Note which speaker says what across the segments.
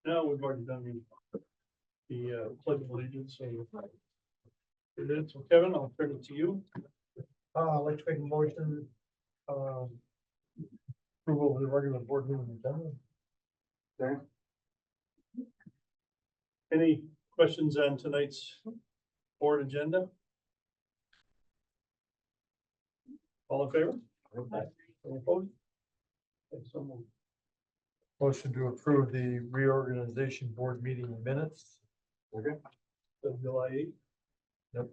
Speaker 1: No, we've already done the pledge of allegiance, so. So Kevin, I'll turn it to you.
Speaker 2: I'd like to make a motion, approval of the regular board meeting agenda.
Speaker 3: Okay.
Speaker 1: Any questions on tonight's board agenda? All in favor? Any opposed? Okay, so moved.
Speaker 2: Motion to approve the reorganization board meeting minutes.
Speaker 3: Okay.
Speaker 1: So July 8th.
Speaker 2: Yep.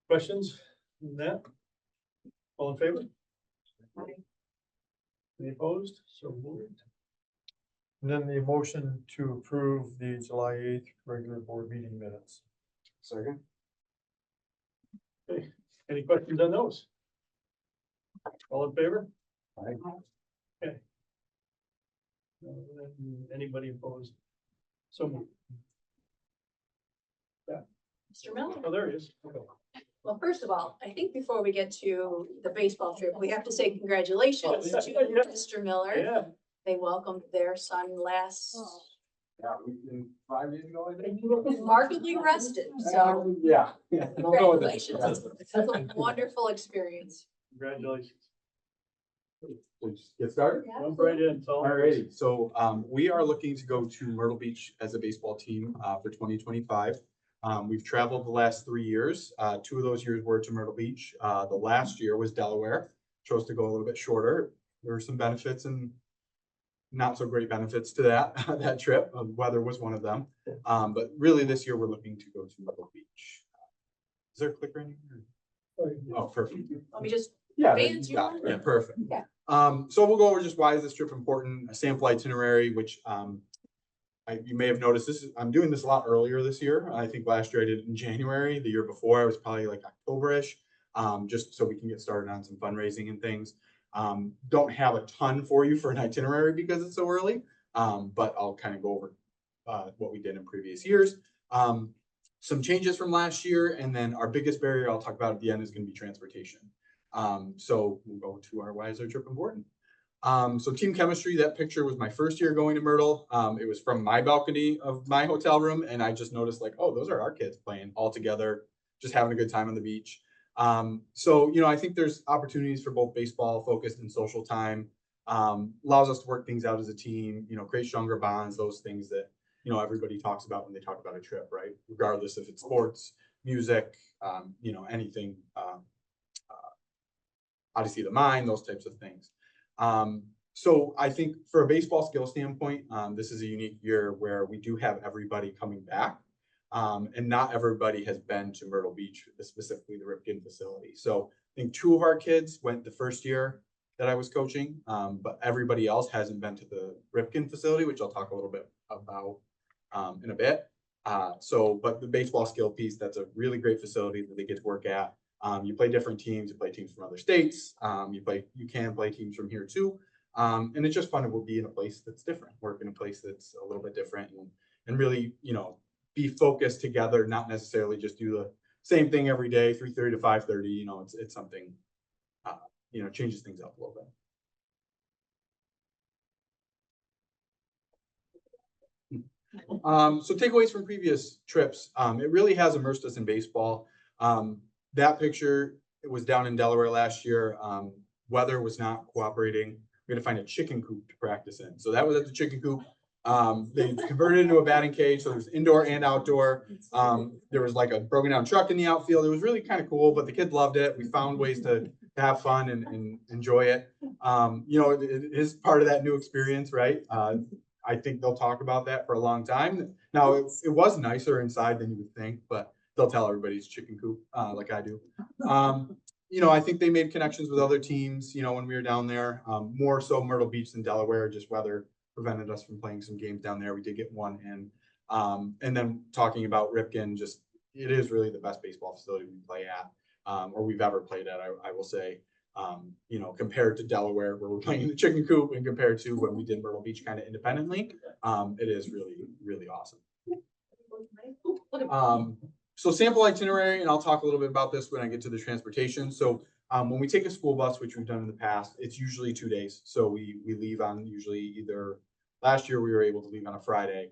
Speaker 1: Questions on that? All in favor? Any opposed? So moved.
Speaker 2: And then the motion to approve the July 8th regular board meeting minutes.
Speaker 3: Second.
Speaker 1: Okay, any questions on those? All in favor?
Speaker 3: Aye.
Speaker 1: Okay. Anybody opposed? So moved.
Speaker 4: Mr. Miller.
Speaker 1: Oh, there he is. Okay.
Speaker 4: Well, first of all, I think before we get to the baseball trip, we have to say congratulations to Mr. Miller.
Speaker 1: Yeah,
Speaker 4: They welcomed their son last,
Speaker 3: Yeah, 5 days ago, I think.
Speaker 4: remarkably rested, so
Speaker 3: Yeah.
Speaker 4: congratulations. It's a wonderful experience.
Speaker 1: congratulations.
Speaker 3: Let's get started.
Speaker 1: Jump right in. Tell them.
Speaker 3: Alrighty, so we are looking to go to Myrtle Beach as a baseball team for 2025. We've traveled the last 3 years. 2 of those years were to Myrtle Beach. The last year was Delaware. Chose to go a little bit shorter. There were some benefits and not so great benefits to that that trip. Weather was one of them. But really this year we're looking to go to Myrtle Beach. Is there a clicker in here? Oh, perfect.
Speaker 4: Let me just,
Speaker 3: Yeah,
Speaker 4: Vans, you want?
Speaker 3: yeah, perfect.
Speaker 4: Yeah.
Speaker 3: So we'll go over just why is this trip important, a sample itinerary, which you may have noticed I'm doing this a lot earlier this year. I think last year I did it in January. The year before I was probably like October-ish, just so we can get started on some fundraising and things. Don't have a ton for you for an itinerary because it's so early, but I'll kind of go over what we did in previous years. Some changes from last year, and then our biggest barrier I'll talk about at the end is going to be transportation. So we'll go to our why is our trip important. So team chemistry, that picture was my first year going to Myrtle. It was from my balcony of my hotel room, and I just noticed like, oh, those are our kids playing all together, just having a good time on the beach. So, I think there's opportunities for both baseball focused and social time, allows us to work things out as a team, create stronger bonds, those things that, everybody talks about when they talk about a trip, right? Regardless if it's sports, music, anything, how to see the mind, those types of things. So I think for a baseball skill standpoint, this is a unique year where we do have everybody coming back. And not everybody has been to Myrtle Beach, specifically the Ripken facility. So I think 2 of our kids went the first year that I was coaching, but everybody else hasn't been to the Ripken facility, which I'll talk a little bit about in a bit. But the baseball skill piece, that's a really great facility that they get to work at. You play different teams, you play teams from other states, you can play teams from here too. And it's just fun to be in a place that's different, work in a place that's a little bit different and really, be focused together, not necessarily just do the same thing every day, 3:30 to 5:30, it's something, changes things up a little bit. So takeaways from previous trips, it really has immersed us in baseball. That picture, it was down in Delaware last year. Weather was not cooperating. We had to find a chicken coop to practice in. So that was at the chicken coop. They converted into a batting cage, so there's indoor and outdoor. There was like a broken down truck in the outfield. It was really kind of cool, but the kids loved it. We found ways to have fun and enjoy it. It is part of that new experience, right? I think they'll talk about that for a long time. Now, it was nicer inside than you would think, but they'll tell everybody it's chicken coop, like I do. I think they made connections with other teams, when we were down there, more so Myrtle Beach than Delaware, just weather prevented us from playing some games down there. We did get one in. And then talking about Ripken, it is really the best baseball facility we play at, or we've ever played at, I will say. Compared to Delaware, where we're playing in the chicken coop, and compared to when we did Myrtle Beach kind of independently, it is really, really awesome. So sample itinerary, and I'll talk a little bit about this when I get to the transportation. So when we take a school bus, which we've done in the past, it's usually 2 days. So we leave on usually either Last year, we were able to leave on a Friday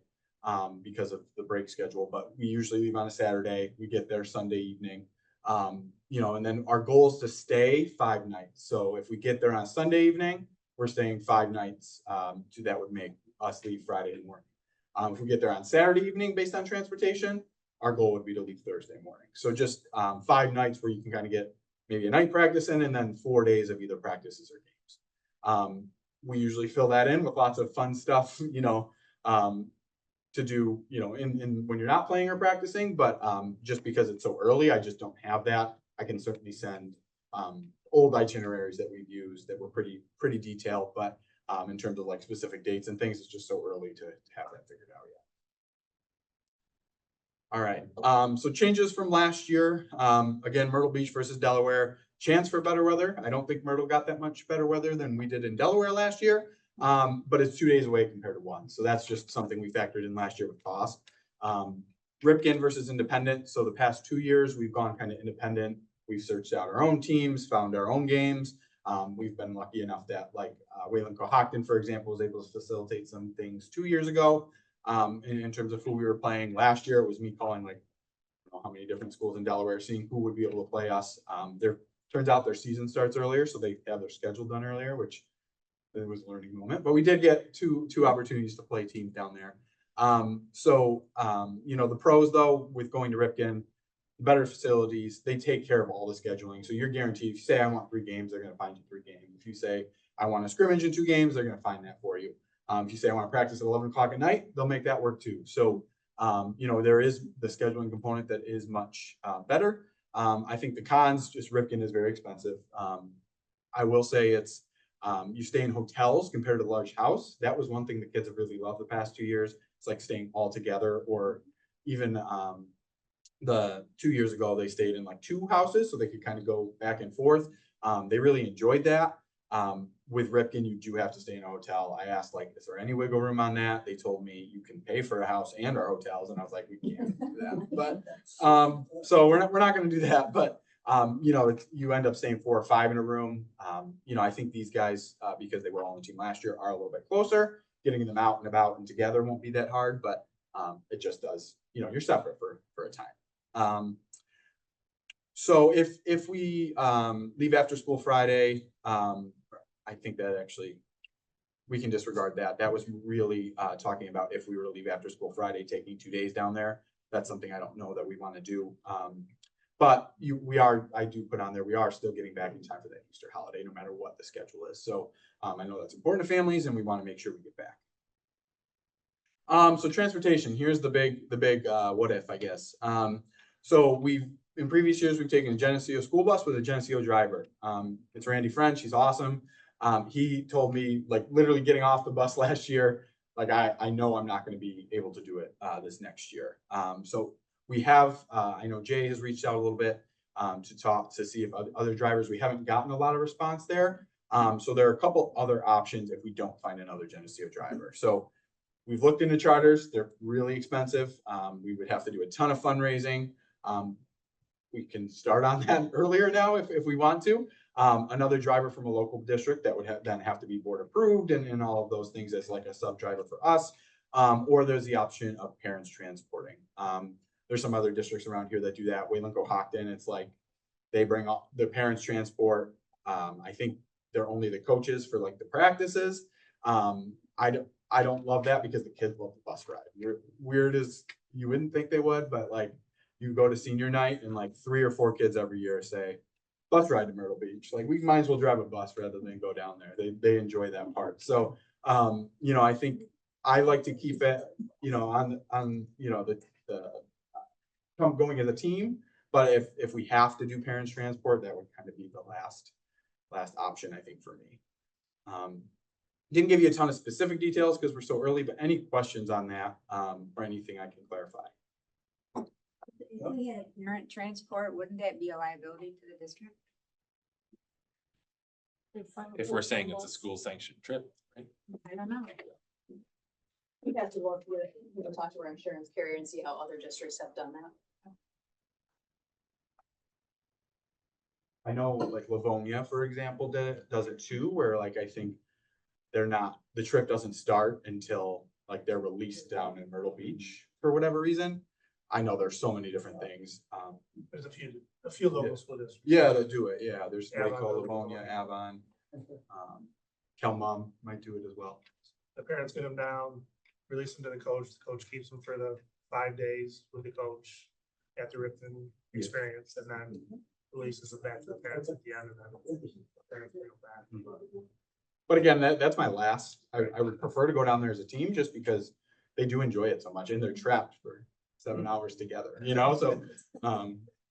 Speaker 3: because of the break schedule, but we usually leave on a Saturday. We get there Sunday evening. And then our goal is to stay 5 nights. So if we get there on Sunday evening, we're staying 5 nights. That would make us leave Friday morning. If we get there on Saturday evening based on transportation, our goal would be to leave Thursday morning. So just 5 nights where you can kind of get maybe a night practice in, and then 4 days of either practices or games. We usually fill that in with lots of fun stuff, to do, in when you're not playing or practicing, but just because it's so early, I just don't have that. I can certainly send old itineraries that we've used that were pretty detailed, but in terms of like specific dates and things, it's just so early to have that figured out yet. All right, so changes from last year. Again, Myrtle Beach versus Delaware. Chance for better weather. I don't think Myrtle got that much better weather than we did in Delaware last year, but it's 2 days away compared to 1. So that's just something we factored in last year with cost. Ripken versus Independent. So the past 2 years, we've gone kind of independent. We've searched out our own teams, found our own games. We've been lucky enough that like Wayland Cohocton, for example, was able to facilitate some things 2 years ago. In terms of who we were playing last year, it was me calling like, I don't know how many different schools in Delaware, seeing who would be able to play us. Turns out their season starts earlier, so they have their schedule done earlier, which it was a learning moment. But we did get two opportunities to play teams down there. The pros though, with going to Ripken, better facilities, they take care of all the scheduling. So you're guaranteed, if you say I want 3 games, they're going to find you 3 games. If you say I want a scrimmage in 2 games, they're going to find that for you. If you say I want to practice at 11 o'clock at night, they'll make that work too. So, there is the scheduling component that is much better. I think the cons, just Ripken is very expensive. I will say it's, you stay in hotels compared to the large house. That was one thing the kids have really loved the past 2 years. It's like staying all together, or even the 2 years ago, they stayed in like 2 houses so they could kind of go back and forth. They really enjoyed that. With Ripken, you do have to stay in a hotel. I asked, like, is there any wiggle room on that? They told me you can pay for a house and our hotels, and I was like, we can't do that. But so we're not going to do that. But you end up staying 4 or 5 in a room. I think these guys, because they were all on the team last year, are a little bit closer. Getting them out and about and together won't be that hard, but it just does. You're separate for a time. So if we leave after school Friday, I think that actually we can disregard that. That was really talking about if we were to leave after school Friday, taking 2 days down there. That's something I don't know that we want to do. But I do put on there, we are still getting back in time for that Easter holiday, no matter what the schedule is. So I know that's important to families, and we want to make sure we get back. So transportation, here's the big what if, I guess. So in previous years, we've taken a Geneseo school bus with a Geneseo driver. It's Randy French. He's awesome. He told me, like, literally getting off the bus last year, like, I know I'm not going to be able to do it this next year. So we have, I know Jay has reached out a little bit to talk to see if other drivers, we haven't gotten a lot of response there. So there are a couple other options if we don't find another Geneseo driver. So we've looked into charters. They're really expensive. We would have to do a ton of fundraising. We can start on that earlier now if we want to. Another driver from a local district that would then have to be board approved and all of those things as like a sub driver for us. Or there's the option of parents transporting. There's some other districts around here that do that. Wayland Cohocton, it's like they bring up the parents transport. I think they're only the coaches for like the practices. I don't love that because the kids love the bus ride. Weird as you wouldn't think they would, but like you go to senior night and like 3 or 4 kids every year say, bus ride to Myrtle Beach. Like, we might as well drive a bus rather than go down there. They enjoy that part. So, I think I like to keep it, on going as a team. But if we have to do parents transport, that would kind of be the last option, I think, for me. Didn't give you a ton of specific details because we're so early, but any questions on that or anything I can clarify?
Speaker 5: If we had parent transport, wouldn't that be a liability to the district?
Speaker 6: If we're saying it's a school sanctioned trip, right?
Speaker 5: I don't know.
Speaker 4: We'd have to look with, talk to our insurance carrier and see how other districts have done that.
Speaker 3: I know like Livonia, for example, does it too, where like I think the trip doesn't start until like they're released down in Myrtle Beach for whatever reason. I know there's so many different things.
Speaker 1: There's a few local school districts.
Speaker 3: Yeah, that do it. Yeah, there's
Speaker 1: Avon,
Speaker 3: Waco, Livonia, Avon, Kelmum might do it as well.
Speaker 1: The parents get them down, release them to the coach keeps them for the 5 days with the coach at the Ripton experience, and then releases them back to the parents at the end, and then the parents bring them back.
Speaker 3: But again, that's my last, I would prefer to go down there as a team just because they do enjoy it so much and they're trapped for 7 hours together, so,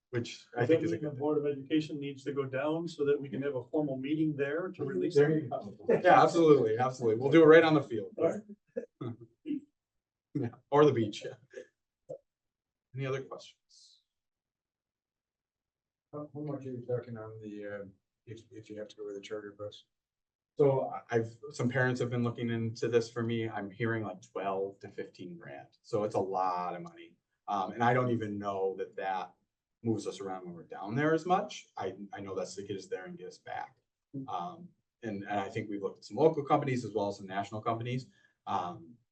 Speaker 3: which I think is a
Speaker 1: The
Speaker 3: good thing.
Speaker 1: Board of Education needs to go down so that we can have a formal meeting there to release
Speaker 3: There
Speaker 1: them.
Speaker 3: you go. Yeah, absolutely, absolutely. We'll do it right on the field. Yeah, or the beach, yeah. Any other questions?
Speaker 2: How much are you talking on the, if you have to go with a charter bus?
Speaker 3: So some parents have been looking into this for me. I'm hearing like 12 to 15 grand. So it's a lot of money. And I don't even know that moves us around when we're down there as much. I know that's to get us there and get us back. And I think we've looked at some local companies as well as some national companies.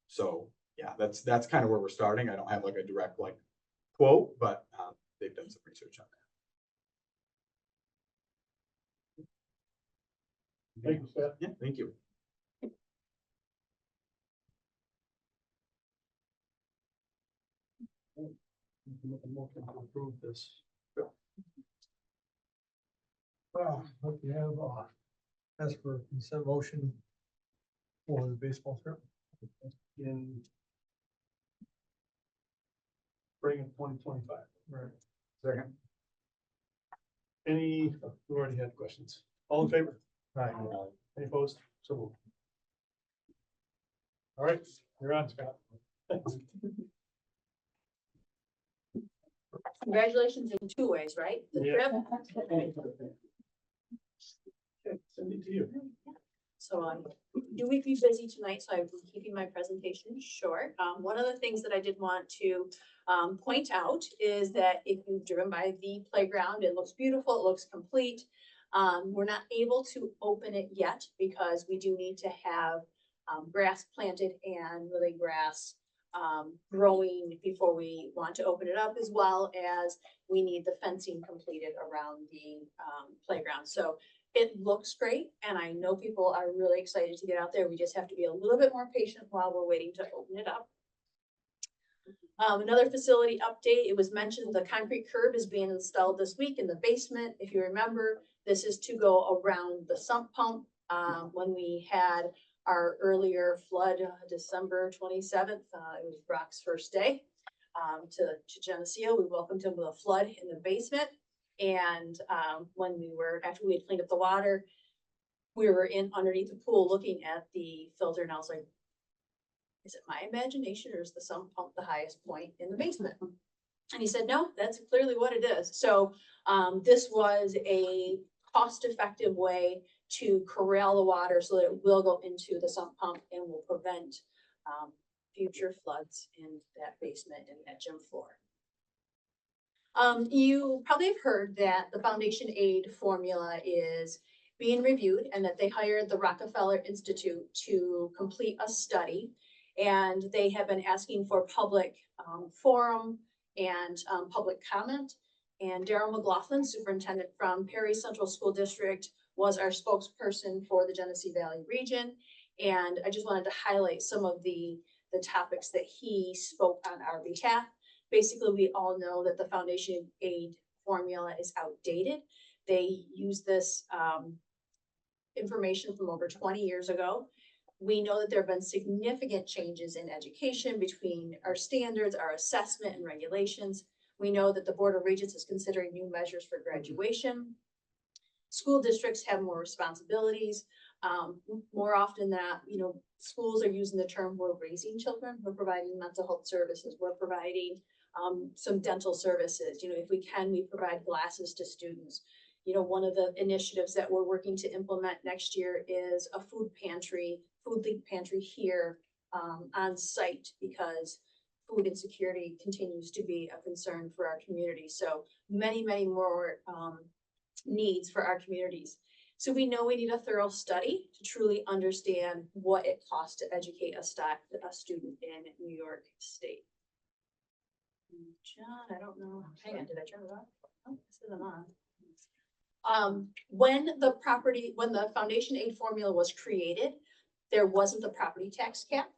Speaker 3: So yeah, that's kind of where we're starting. I don't have like a direct like quote, but they've done some research on that.
Speaker 1: Thank you, Scott.
Speaker 3: Yeah, thank you.
Speaker 1: Make a motion to approve this.
Speaker 2: Hope you have, as for consent motion for the baseball trip.
Speaker 1: In spring of 2025.
Speaker 2: Right. Second.
Speaker 1: We already had questions. All in favor?
Speaker 2: Right.
Speaker 1: Any opposed? So moved. All right, you're on, Scott.
Speaker 4: Congratulations in 2 ways, right? The
Speaker 1: Yeah.
Speaker 4: trip.
Speaker 1: Okay, send it to you.
Speaker 4: So do we be busy tonight? So I'm keeping my presentation short. One of the things that I did want to point out is that if you've driven by the playground, it looks beautiful, it looks complete. We're not able to open it yet because we do need to have grass planted and really grass growing before we want to open it up, as well as we need the fencing completed around the playground. So it looks great, and I know people are really excited to get out there. We just have to be a little bit more patient while we're waiting to open it up. Another facility update, it was mentioned the concrete curb is being installed this week in the basement. If you remember, this is to go around the sump pump. When we had our earlier flood, December 27th, it was Brock's first day to Geneseo. We welcomed him with a flood in the basement. And after we had cleaned up the water, we were underneath the pool looking at the filter, and I was like, is it my imagination or is the sump pump the highest point in the basement? And he said, no, that's clearly what it is. So this was a cost-effective way to corral the water so that it will go into the sump pump and will prevent future floods in that basement and that gym floor. You probably have heard that the foundation aid formula is being reviewed and that they hired the Rockefeller Institute to complete a study. And they have been asking for public forum and public comment. And Daryl McLaughlin, superintendent from Perry Central School District, was our spokesperson for the Genesee Valley region. And I just wanted to highlight some of the topics that he spoke on our behalf. Basically, we all know that the foundation aid formula is outdated. They use this information from over 20 years ago. We know that there have been significant changes in education between our standards, our assessment and regulations. We know that the Board of Regents is considering new measures for graduation. School districts have more responsibilities. More often than not, schools are using the term, we're raising children, we're providing mental health services, we're providing some dental services. If we can, we provide glasses to students. One of the initiatives that we're working to implement next year is a food league pantry here on site, because food insecurity continues to be a concern for our community. So many more needs for our communities. So we know we need a thorough study to truly understand what it costs to educate a student in New York State. John, I don't know, hang on, did I turn it off? Oh, it says I'm on. When the foundation aid formula was created, there wasn't the property tax cap.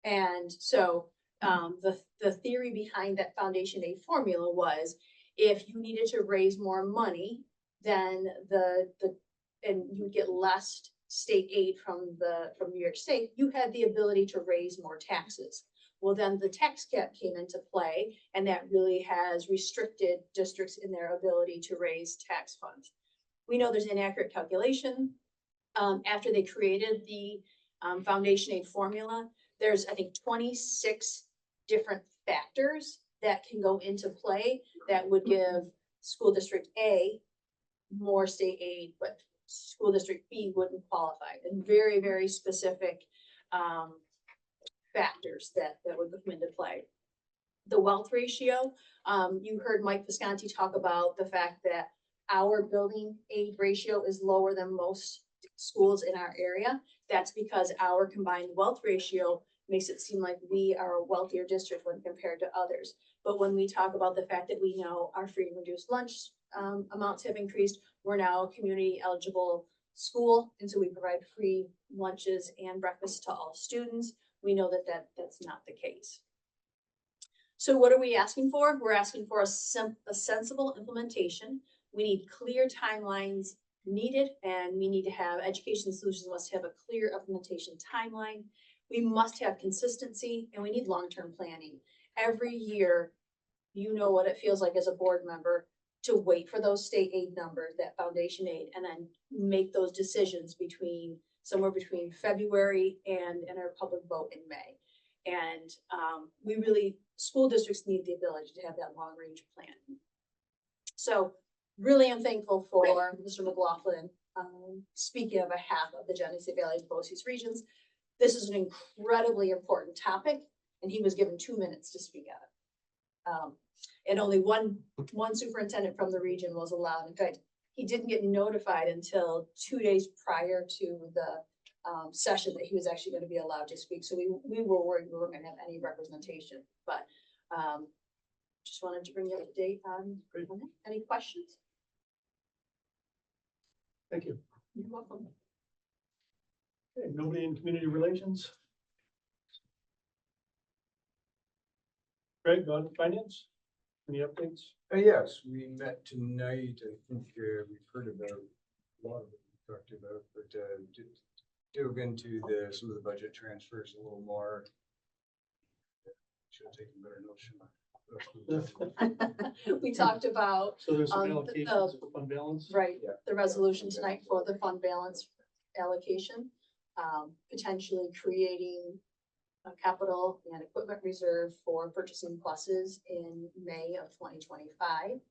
Speaker 4: And so, the theory behind that foundation aid formula was if you needed to raise more money, then and you get less state aid from New York State, you had the ability to raise more taxes. Well, then the tax cap came into play, and that really has restricted districts in their ability to raise tax funds. We know there's inaccurate calculation. After they created the foundation aid formula, there's, I think, 26 different factors that can go into play that would give school district A more state aid, but school district B wouldn't qualify, and very, very specific factors that would come into play. The wealth ratio, you heard Mike Visconti talk about the fact that our building aid ratio is lower than most schools in our area. That's because our combined wealth ratio makes it seem like we are a wealthier district when compared to others. But when we talk about the fact that we know our free and reduced lunch amounts have increased, we're now a community eligible school, and so we provide free lunches and breakfast to all students. We know that that's not the case. So what are we asking for? We're asking for a sensible implementation. We need clear timelines needed, and we need to have Education Solutions must have a clear implementation timeline. We must have consistency, and we need long-term planning. Every year, you know what it feels like as a board member to wait for those state aid numbers, that foundation aid, and then make those decisions somewhere between February and our public vote in May. And school districts need the ability to have that long range plan. So really am thankful for Mr. McLaughlin speaking on behalf of the Genesee Valley and BOCES regions. This is an incredibly important topic, and he was given 2 minutes to speak on it. And only one superintendent from the region was allowed. In fact, he didn't get notified until 2 days prior to the session that he was actually going to be allowed to speak. So we were worried we weren't going to have any representation, but just wanted to bring you an update on it. Any questions?
Speaker 2: Thank you.
Speaker 4: You're welcome.
Speaker 2: Okay, nobody in community relations? Greg, on finance? Any updates?
Speaker 7: Yes, we met tonight. I think we've heard about a lot of what we talked about, but dove into some of the budget transfers a little more. Should have taken better notes.
Speaker 4: We talked about,
Speaker 2: So there's some
Speaker 4: the-
Speaker 2: allocations for fund balance?
Speaker 4: right,
Speaker 7: Yeah.
Speaker 4: the resolution tonight for the fund balance allocation, potentially creating a capital and equipment reserve for purchasing buses in May of 2025.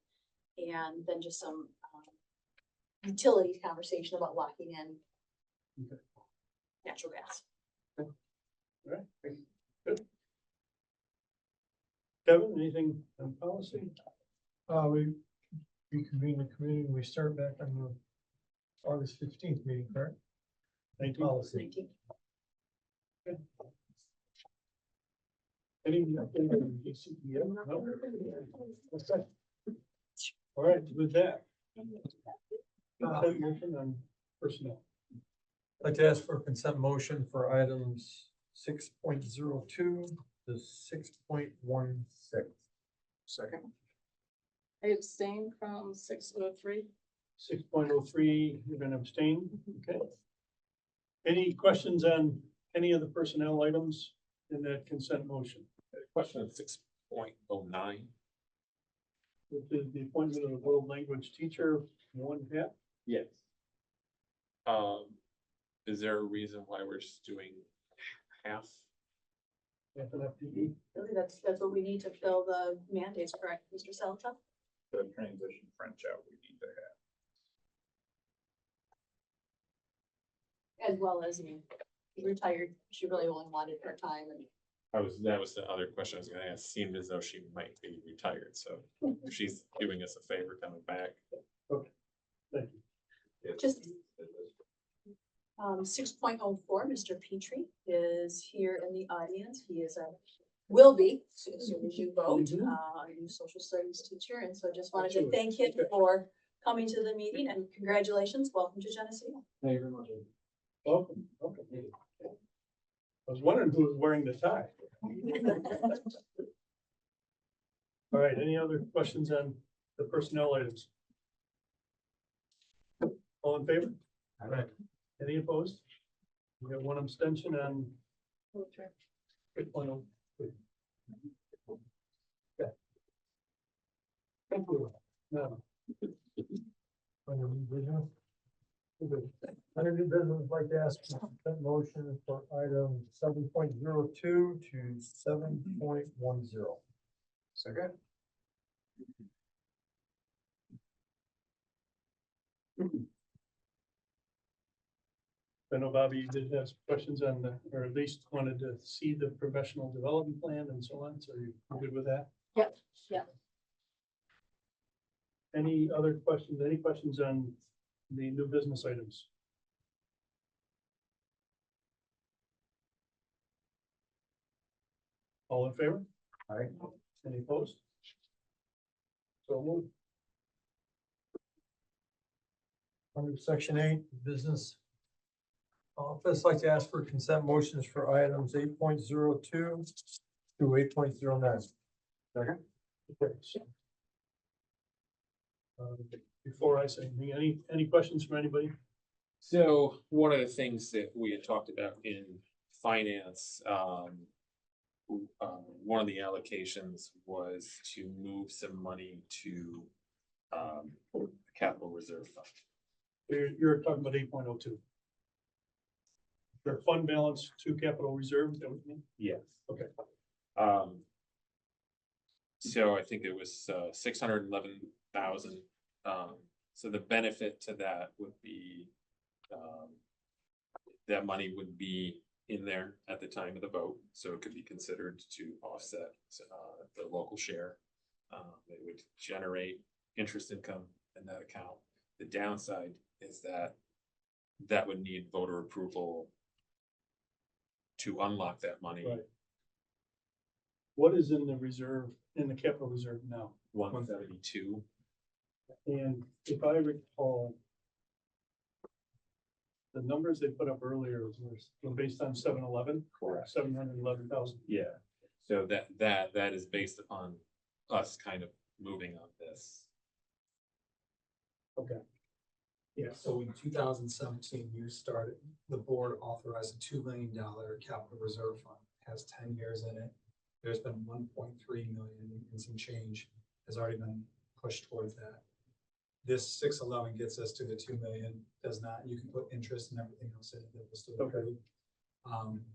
Speaker 4: And then just some utility conversation about locking in
Speaker 2: Okay.
Speaker 4: natural gas.
Speaker 2: All right, thank you. Good. Kevin, anything on policy? We reconvene the committee, and we start back on the August 15th meeting, correct? Thank you. Policy.
Speaker 4: 19.
Speaker 2: Any update on GCS? No? Okay. All right, with that. Motion on personnel. I'd like to ask for a consent motion for items 6.02 to 6.16.
Speaker 7: Second.
Speaker 8: I abstain from 603.
Speaker 2: 6.03, you're gonna abstain, okay? Any questions on any of the personnel items in that consent motion?
Speaker 6: Question of 6.09.
Speaker 2: Which is the appointment of a world language teacher, one half.
Speaker 6: Yes. Is there a reason why we're just doing half?
Speaker 2: Half an FTE.
Speaker 4: Really, that's what we need to fill the mandates, correct, Mr. Selta?
Speaker 9: The transition French out we need to have.
Speaker 4: As well as, retired, she really only wanted her time, and
Speaker 6: That was the other question I was gonna ask. Seemed as though she might be retired, so if she's doing us a favor coming back.
Speaker 2: Thank you.
Speaker 9: It's
Speaker 4: Just-
Speaker 9: the
Speaker 4: 6.04, Mr. Petrie is here in the audience. He is will be, as soon as you vote, a new social studies teacher. And so just wanted to thank him for coming to the meeting and congratulations. Welcome to Geneseo.
Speaker 2: Thank you very much. Welcome, welcome. I was wondering who was wearing the tie. All right, any other questions on the personnel items? All in favor?
Speaker 3: All right.
Speaker 2: Any opposed? We got one abstention on 8.0. Okay. Thank you. Now. Under new business. Under new business, I'd like to ask for consent motion for item 7.02 to 7.10.
Speaker 7: Second?
Speaker 2: I know, Bobby, you did have some questions on the, or at least wanted to see the professional development plan and so on, so you're good with that?
Speaker 4: Yep, yep.
Speaker 2: Any other questions, any questions on the new business items? All in favor?
Speaker 7: All right.
Speaker 2: Any opposed? So moved. Under section 8, business office, like to ask for consent motions for items 8.02 to 8.09.
Speaker 7: Second?
Speaker 2: Okay. Before I say anything, any questions from anybody?
Speaker 6: So one of the things that we had talked about in finance, one of the allocations was to move some money to the capital reserve fund.
Speaker 2: You're talking about 8.02. Their fund balance to capital reserve, is that what you mean?
Speaker 6: Yes.
Speaker 2: Okay.
Speaker 6: So I think it was 611,000. So the benefit to that would be that money would be in there at the time of the vote, so it could be considered to offset the local share. It would generate interest income in that account. The downside is that that would need voter approval to unlock that money.
Speaker 2: Right. What is in the reserve, in the capital reserve now?
Speaker 6: 172.
Speaker 2: And if I recall, the numbers they put up earlier were based on 711.
Speaker 6: Correct.
Speaker 2: 711,000.
Speaker 6: Yeah. So that is based upon us kind of moving on this.
Speaker 2: Okay.
Speaker 10: Yeah, so in 2017, you started, the board authorized a $2 million capital reserve fund, it has 10 years in it. There's been 1.3 million and some change has already been pushed towards that. This 611 gets us to the 2 million, does not, you can put interest and everything else in it that was still approved.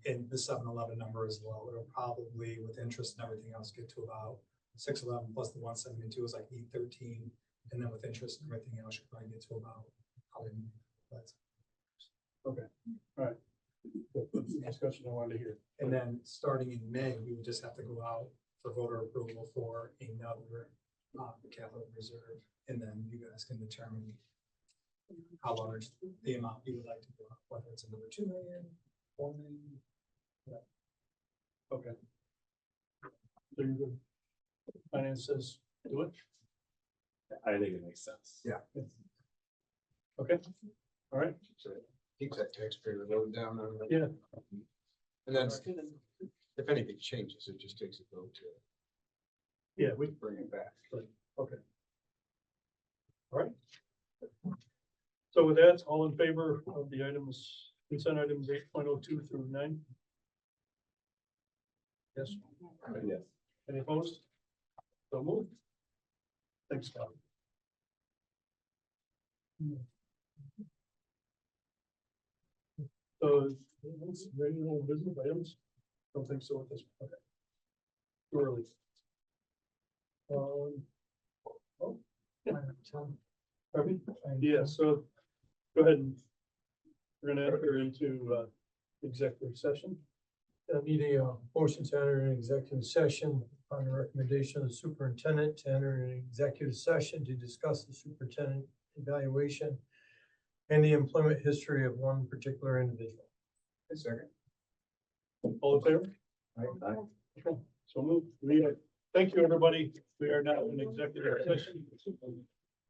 Speaker 10: And the 711 number as well, it'll probably with interest and everything else get to about 611 plus the 172 is like 813. And then with interest and everything else, you probably get to about probably that's
Speaker 2: Okay. All right. That's the discussion I wanted to hear.
Speaker 10: and then starting in May, we would just have to go out for voter approval for another capital reserve. And then you guys can determine how large the amount you would like to go out, whether it's another 2 million, 4 million.
Speaker 2: Okay. So you're good. Finance says do it.
Speaker 6: I think it makes sense.
Speaker 7: Yeah.
Speaker 2: Okay. All right.
Speaker 7: So keeps that taxpayer load down on that.
Speaker 2: Yeah.
Speaker 7: And then if anything changes, it just takes a vote to
Speaker 2: Yeah, we,
Speaker 7: bring it back.
Speaker 2: okay. All right. So with that, all in favor of the items, consent items 8.02 through 9? Yes.
Speaker 6: Yes.
Speaker 2: Any opposed? So moved. Thanks, Scott. So, regular business items? Don't think so at this point. Okay. Too early. Oh. Pardon me? Yeah, so go ahead and we're gonna enter into executive session. Need a motion to enter an executive session on the recommendation of the superintendent to enter an executive session to discuss the superintendent evaluation and the employment history of one particular individual.
Speaker 7: A second.
Speaker 2: All in favor? Okay, so move. Thank you, everybody. We are now in executive session.